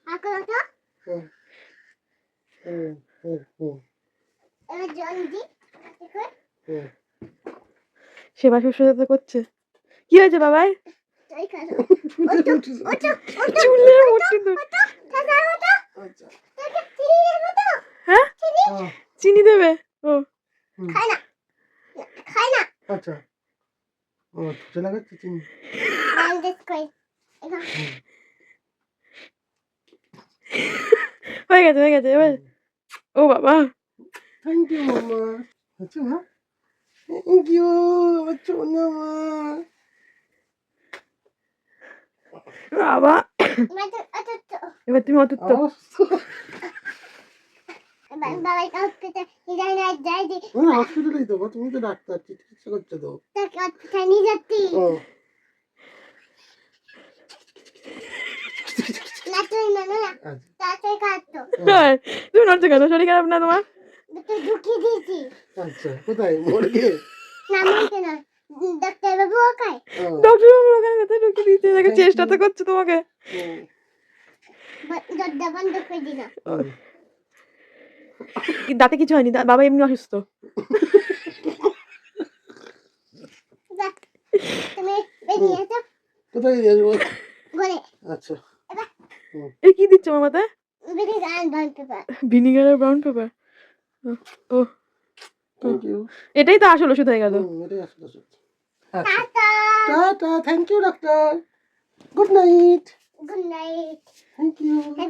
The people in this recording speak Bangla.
এখন তো হুম, হুম, হুম, হুম, এবার জল দি দেখো হুম। সেবা শুশ্রূষা করছে। কি হয়েছে বাবাই? তুই খাও ফুলে ওঠো উঠেছে। ওঠো ওঠো চুলে মোটে তো। দাদা ওঠো আচ্ছা। তোকে চিনি দেবো তো হ্যাঁ চিনি চিনি দেবে? ও হুম, খাই না খাই না আচ্ছা। ও ঠোঁটে লাগাচ্ছে চিনি। লাল দেশ কই এটা হুম, হয়ে গেছে এবার। হুম। ও বাবা থ্যাংক ইউ মাম্মা। হচ্ছে না? থ্যাংক ইউ আমার সোনা মা। বাবা মাত্র অত এবার তুমি অতুত্ত। আবার বাবাই কাউকে নিয়ে যাই দি হসপিটালেই দেবো, তুমি তো ডাক্তার, চিকিৎসা করছো তো। তাকে অতটা নিয়ে যাচ্ছি ও না তুই না না আচ্ছা। তাড়াতাড়ি কাটতো হ্যাঁ, তুমি নড়ছো কেন? শরীর খারাপ না তোমার? তুই ঢুকিয়ে দিয়েছি আচ্ছা কোথায় মর্গে? না মনতে না ডাক্তার বাবু ওকাই ডক্টর বাবুর ওখানে ভেতরে ঢুকে দিয়েছে। দেখো চেষ্টা তো করছে তোমাকে। দরজা বন্ধ করে দিল দাঁতে কিছু হয়নি, বাবা এমনি অসুস্থ। যা, তুমি বেরিয়ে এসো কোথায় দিয়ে আসবো? ঘরে আচ্ছা এবার এই কি দিচ্ছ মামাতে? বেরিয়ে গান বল পেপার ভিনিগার আর brown pepper. Oh thank you. এটাই তো আসল ওষুধ হয়ে গেল। এটাই আসলে ওষুধ। আচ্ছা tata tata, thank you doctor, good night, good night thank you.